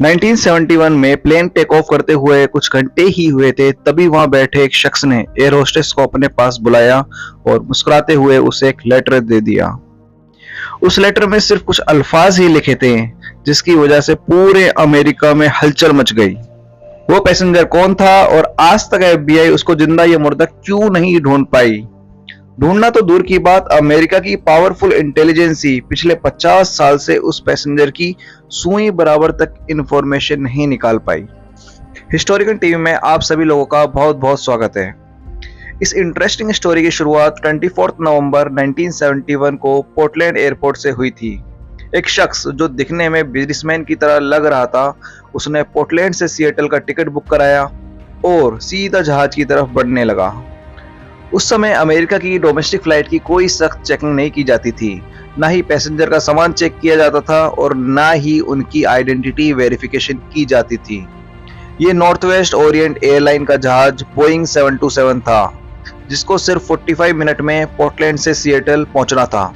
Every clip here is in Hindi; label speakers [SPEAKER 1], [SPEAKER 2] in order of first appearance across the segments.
[SPEAKER 1] 1971 में प्लेन टेक ऑफ करते हुए कुछ घंटे ही हुए थे, तभी वहां बैठे एक शख्स ने एयर होस्टेस को अपने पास बुलाया और मुस्कुराते हुए उसे एक लेटर दे दिया। उस लेटर में सिर्फ कुछ अल्फाज ही लिखे थे, जिसकी वजह से पूरे अमेरिका में हलचल मच गई। वो पैसेंजर कौन था और आज तक एफबीआई उसको जिंदा या मुर्दा क्यों नहीं ढूंढ पाई? ढूंढना तो दूर की बात, अमेरिका की पावरफुल इंटेलिजेंसी पिछले 50 साल से उस पैसेंजर की सुई बराबर तक इंफॉर्मेशन नहीं निकाल पाई। हिस्टोरिकल टीवी में आप सभी लोगों का बहुत बहुत स्वागत है। इस इंटरेस्टिंग स्टोरी की शुरुआत 24 नवंबर 1971 को पोर्टलैंड एयरपोर्ट से हुई थी। एक शख्स जो दिखने में बिजनेसमैन की तरह लग रहा था, उसने पोर्टलैंड से सिएटल का टिकट बुक कराया और सीधा जहाज की तरफ बढ़ने लगा। उस समय अमेरिका की डोमेस्टिक फ्लाइट की कोई सख्त चेकिंग नहीं की जाती थी, ना ही पैसेंजर का सामान चेक किया जाता था और ना ही उनकी आइडेंटिटी वेरिफिकेशन की जाती थी। ये नॉर्थ वेस्ट ओरिएंट एयरलाइन का जहाज बोइंग 727 था, जिसको सिर्फ 45 मिनट में पोर्टलैंड से सिएटल पहुंचना था।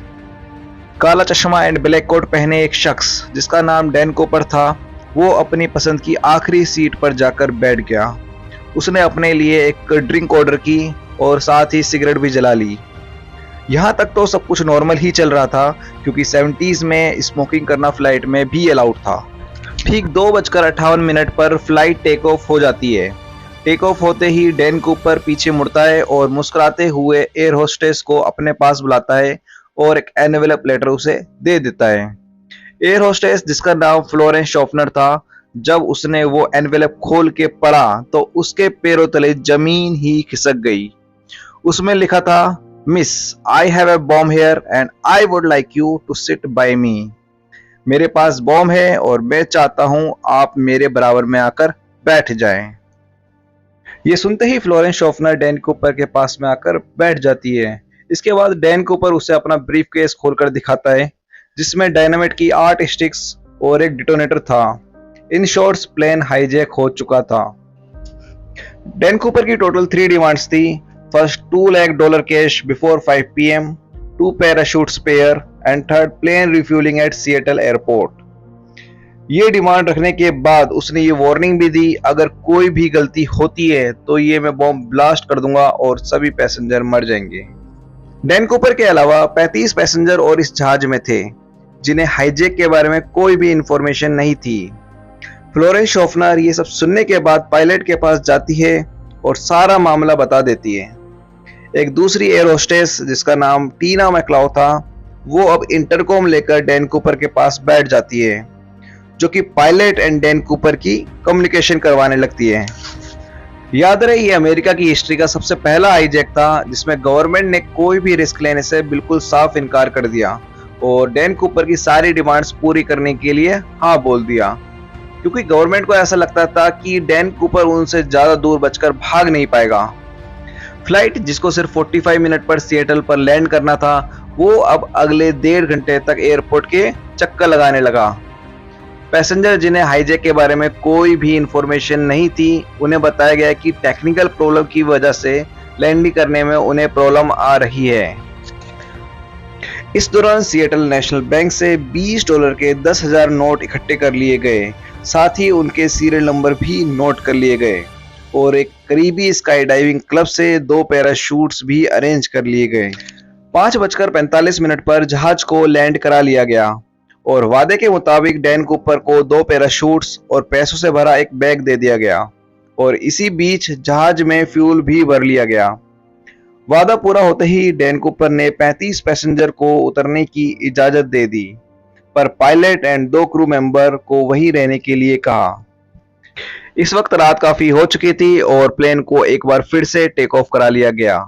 [SPEAKER 1] काला चश्मा एंड ब्लैक कोट पहने एक शख्स जिसका नाम डैन कूपर था, वो अपनी पसंद की आखिरी सीट पर जाकर बैठ गया। उसने अपने लिए एक ड्रिंक ऑर्डर की और साथ ही सिगरेट भी जला ली। यहाँ तक तो सब कुछ नॉर्मल ही चल रहा था, क्योंकि 70s में स्मोकिंग करना फ्लाइट में भी अलाउड था। ठीक 2:58 पर फ्लाइट टेक ऑफ हो जाती है। टेक ऑफ होते ही डैन कूपर पीछे मुड़ता है और मुस्कुराते हुए एयर होस्टेस को अपने पास बुलाता है और एक एनवेलप लेटर उसे दे देता है। एयर होस्टेस, जिसका नाम फ्लोरेंस शॉफनर था, जब उसने वो एनवेलप खोल के पढ़ा तो उसके पैरों तले जमीन ही खिसक गई। उसमें लिखा था, miss, I have a bomb here and I would like you to sit by me. मेरे पास बॉम्ब है और मैं चाहता हूं आप मेरे बराबर में आकर बैठ जाएं। ये सुनते ही फ्लोरेंस शॉफनर डैन कूपर के पास में आकर बैठ जाती है। इसके बाद डैन कूपर उसे अपना ब्रीफ केस खोलकर दिखाता है, जिसमें डायनामाइट की 8 स्टिक्स और एक डिटोनेटर था। इन शॉर्ट्स, प्लेन हाईजैक हो चुका था। डैन कूपर की टोटल 3 डिमांड्स थी। First, $2 lakh cash before 5 PM, 2 parachute spare and third, plane refueling at Seattle airport. ये डिमांड रखने के बाद उसने ये वार्निंग भी दी, अगर कोई भी गलती होती है तो ये मैं बॉम्ब ब्लास्ट कर दूंगा और सभी पैसेंजर मर जाएंगे। डैन कूपर के अलावा 35 पैसेंजर और इस जहाज में थे, जिन्हें हाईजैक के बारे में कोई भी इंफॉर्मेशन नहीं थी। फ्लोरेंस शॉफनर ये सब सुनने के बाद पायलट के पास जाती है और सारा मामला बता देती है। एक दूसरी एयर होस्टेस, जिसका नाम टीना मैक्लाउ था, वो अब इंटरकॉम लेकर डैन कूपर के पास बैठ जाती है, जो कि पायलट एंड डैन कूपर की कम्युनिकेशन करवाने लगती है। याद रहे, ये अमेरिका की हिस्ट्री का सबसे पहला हाईजैक था जिसमें गवर्नमेंट ने कोई भी रिस्क लेने से बिल्कुल साफ इनकार कर दिया और डैन कूपर की सारी डिमांड्स पूरी करने के लिए हाँ बोल दिया, क्योंकि गवर्नमेंट को ऐसा लगता था कि डैन कूपर उनसे ज्यादा दूर बचकर भाग नहीं पाएगा। फ्लाइट, जिसको सिर्फ 45 मिनट पर सिएटल पर लैंड करना था, वो अब अगले 1.5 घंटे तक एयरपोर्ट के चक्कर लगाने लगा। पैसेंजर जिन्हें हाईजैक के बारे में कोई भी इंफॉर्मेशन नहीं थी, उन्हें बताया गया कि टेक्निकल प्रॉब्लम की वजह से लैंडिंग करने में उन्हें प्रॉब्लम आ रही है। इस दौरान सिएटल नेशनल बैंक से $20 के 10,000 नोट इकट्ठे कर लिए गए, साथ ही उनके सीरियल नंबर भी नोट कर लिए गए और एक करीबी स्काई डाइविंग क्लब से 2 पैराशूट्स भी अरेंज कर लिए गए। 5:45 पर जहाज को लैंड करा लिया गया और वादे के मुताबिक डैन कूपर को 2 पैराशूट्स और पैसों से भरा एक बैग दे दिया गया और इसी बीच जहाज में फ्यूल भी भर लिया गया। वादा पूरा होते ही डैन कूपर ने 35 पैसेंजर को उतरने की इजाजत दे दी, पर पायलट एंड 2 क्रू मेंबर को वहीं रहने के लिए कहा। इस वक्त रात काफी हो चुकी थी और प्लेन को एक बार फिर से टेक ऑफ करा लिया गया।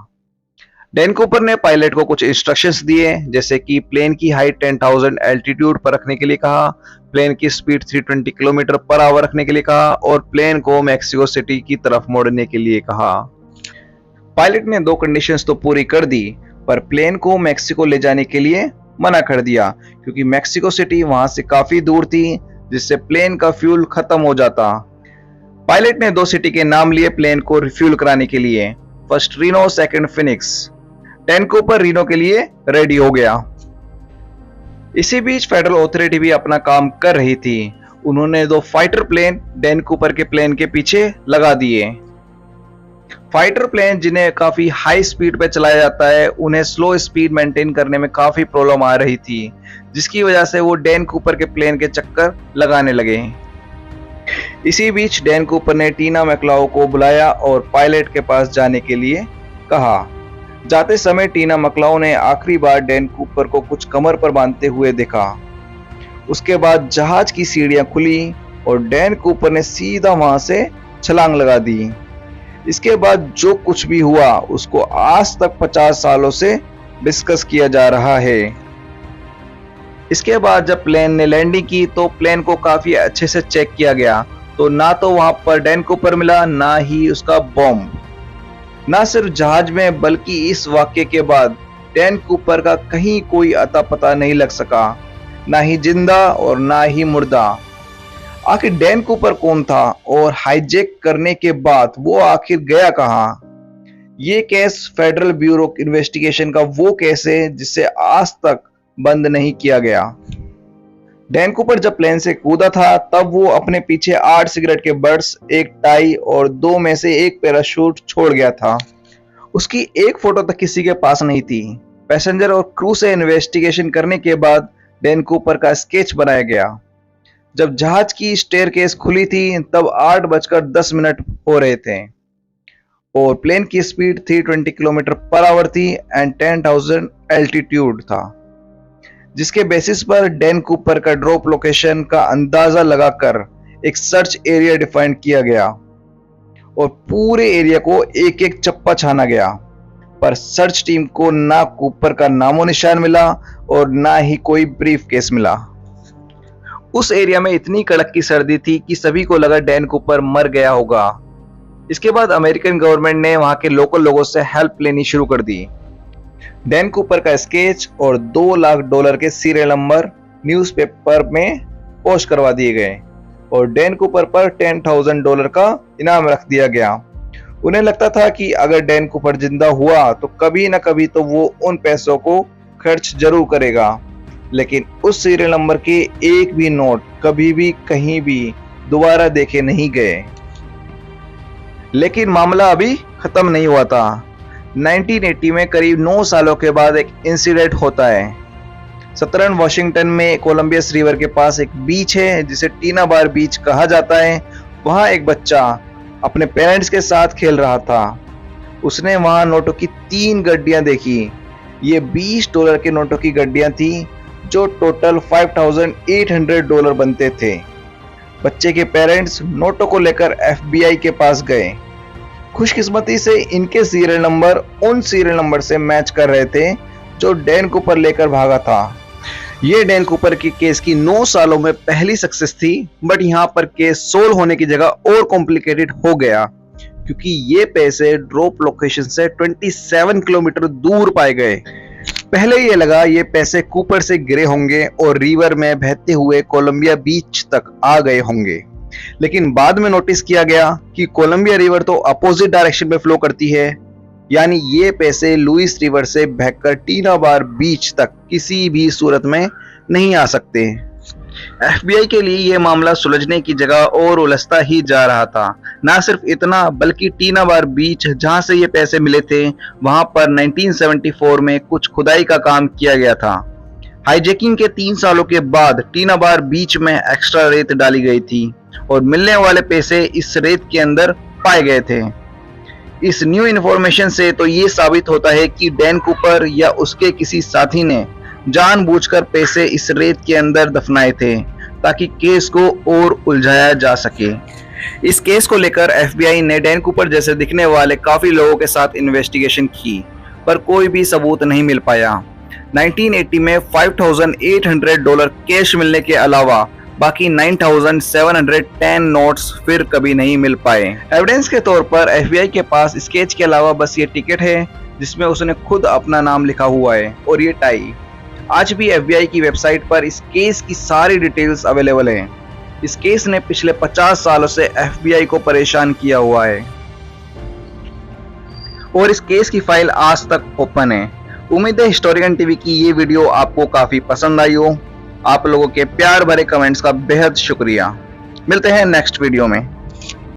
[SPEAKER 1] डैन कूपर ने पायलट को कुछ इंस्ट्रक्शंस दिए, जैसे कि प्लेन की हाइट 10,000 एल्टीट्यूड पर रखने के लिए कहा, प्लेन की स्पीड 320 किलोमीटर पर आवर रखने के लिए कहा और प्लेन को मैक्सिको सिटी की तरफ मोड़ने के लिए कहा। पायलट ने 2 कंडीशंस तो पूरी कर दी, पर प्लेन को मैक्सिको ले जाने के लिए मना कर दिया, क्योंकि मैक्सिको सिटी वहां से काफी दूर थी, जिससे प्लेन का फ्यूल खत्म हो जाता। पायलट ने 2 सिटी के नाम लिए प्लेन को रिफ्यूल कराने के लिए, first Reno, second Phoenix. Dan Cooper Reno के लिए रेडी हो गया। इसी बीच फेडरल अथॉरिटी भी अपना काम कर रही थी उन्होंने 2 फाइटर प्लेन डैन कूपर के प्लेन के पीछे लगा दिए। फाइटर प्लेन जिन्हें काफी हाई स्पीड पे चलाया जाता है, उन्हें स्लो स्पीड मेंटेन करने में काफी प्रॉब्लम आ रही थी, जिसकी वजह से वो डैन कूपर के प्लेन के चक्कर लगाने लगे। इसी बीच डैन कूपर ने टीना मैकलाओ को बुलाया और पायलट के पास जाने के लिए कहा। जाते समय टीना मैकलाओ ने आखिरी बार डैन कूपर को कुछ कमर पर बांधते हुए देखा। उसके बाद जहाज की सीढ़ियां खुली और डैन कूपर ने सीधा वहां से छलांग लगा दी। इसके बाद जो कुछ भी हुआ उसको आज तक 50 सालों से डिस्कस किया जा रहा है। इसके बाद जब प्लेन ने लैंडिंग की तो प्लेन को काफी अच्छे से चेक किया गया, तो ना तो वहां पर डैन कूपर मिला, ना ही उसका बॉम्ब। ना सिर्फ जहाज में बल्कि इस वाक्य के बाद डैन कूपर का कहीं कोई अता पता नहीं लग सका, ना ही जिंदा और ना ही मुर्दा। आखिर डैन कूपर कौन था और हाईजैक करने के बाद वो आखिर गया कहां? ये केस फेडरल ब्यूरो इन्वेस्टिगेशन का वो केस है जिसे आज तक बंद नहीं किया गया। डैन कूपर जब प्लेन से कूदा था तब वो अपने पीछे 8 सिगरेट के बट्स, एक टाई और 2 में से एक पैराशूट छोड़ गया था। उसकी एक फोटो तक किसी के पास नहीं थी। पैसेंजर और क्रू से इन्वेस्टिगेशन करने के बाद डैन कूपर का स्केच बनाया गया। जब जहाज की स्टेयरकेस खुली थी तब 8:10 हो रहे थे और प्लेन की स्पीड 320 किलोमीटर पर आवर थी एंड 10,000 एल्टीट्यूड था, जिसके बेसिस पर डैन कूपर का ड्रॉप लोकेशन का अंदाजा लगाकर एक सर्च एरिया डिफाइन किया गया और पूरे एरिया को एक एक चप्पा छाना गया, पर सर्च टीम को ना कूपर का नामो निशान मिला और ना ही कोई ब्रीफ केस मिला। उस एरिया में इतनी कड़क की सर्दी थी कि सभी को लगा डैन कूपर मर गया होगा। इसके बाद अमेरिकन गवर्नमेंट ने वहां के लोकल लोगों से हेल्प लेनी शुरू कर दी। डैन कूपर का स्केच और $2 लाख के सीरियल नंबर न्यूज़पेपर में पोस्ट करवा दिए गए और डैन कूपर पर $10,000 का इनाम रख दिया गया। उन्हें लगता था कि अगर डैन कूपर जिंदा हुआ तो कभी न कभी तो वो उन पैसों को खर्च जरूर करेगा, लेकिन उस सीरियल नंबर के एक भी नोट कभी भी कहीं भी दोबारा देखे नहीं गए। लेकिन मामला अभी खत्म नहीं हुआ था। 1980 में करीब 9 सालों के बाद एक इंसिडेंट होता है। सदर्न वॉशिंगटन में कोलंबिया रिवर के पास एक बीच है जिसे टीना बार बीच कहा जाता है। वहां एक बच्चा अपने पेरेंट्स के साथ खेल रहा था। उसने वहां नोटों की 3 गड्डियां देखी। ये $20 के नोटों की गड्डियां थी जो टोटल $5,800 बनते थे। बच्चे के पेरेंट्स नोटों को लेकर FBI के पास गए। खुशकिस्मती से इनके सीरियल नंबर उन सीरियल नंबर से मैच कर रहे थे जो डैन कूपर लेकर भागा था। ये डैन कूपर की केस की 9 सालों में पहली सक्सेस थी, बट यहाँ पर केस सोल्व होने की जगह और कॉम्प्लिकेटेड हो गया क्योंकि ये पैसे ड्रॉप लोकेशन से 27 किलोमीटर दूर पाए गए। पहले ये लगा ये पैसे कूपर से गिरे होंगे और रिवर में बहते हुए कोलंबिया बीच तक आ गए होंगे, लेकिन बाद में नोटिस किया गया कि कोलंबिया रिवर तो अपोजिट डायरेक्शन में फ्लो करती है, यानी ये पैसे लुइस रिवर से बहकर टीना बार बीच तक किसी भी सूरत में नहीं आ सकते। FBI के लिए ये मामला सुलझने की जगह और उलझता ही जा रहा था। ना सिर्फ इतना बल्कि टीना बार बीच जहां से ये पैसे मिले थे वहां पर 1974 में कुछ खुदाई का काम किया गया था। हाईजैकिंग के 3 सालों के बाद टीना बार बीच में एक्स्ट्रा रेत डाली गई थी और मिलने वाले पैसे इस रेत के अंदर पाए गए थे। इस न्यू इन्फॉर्मेशन से तो ये साबित होता है कि डैन कूपर या उसके किसी साथी ने जानबूझकर पैसे इस रेत के अंदर दफनाए थे ताकि केस को और उलझाया जा सके। इस केस को लेकर FBI ने डैन कूपर जैसे दिखने वाले काफी लोगों के साथ इन्वेस्टिगेशन की, पर कोई भी सबूत नहीं मिल पाया। 1980 में $5,800 कैश मिलने के अलावा बाकी 9,710 नोट्स फिर कभी नहीं मिल पाए। एविडेंस के तौर पर FBI के पास स्केच के अलावा बस ये टिकट है जिसमें उसने खुद अपना नाम लिखा हुआ है और ये टाई। आज भी FBI की वेबसाइट पर इस केस की सारी डिटेल्स अवेलेबल हैं। इस केस ने पिछले 50 सालों से FBI को परेशान किया हुआ है और इस केस की फाइल आज तक ओपन है। उम्मीद है हिस्टोरियन टीवी की ये वीडियो आपको काफी पसंद आई हो। आप लोगों के प्यार भरे कमेंट्स का बेहद शुक्रिया। मिलते हैं नेक्स्ट वीडियो में।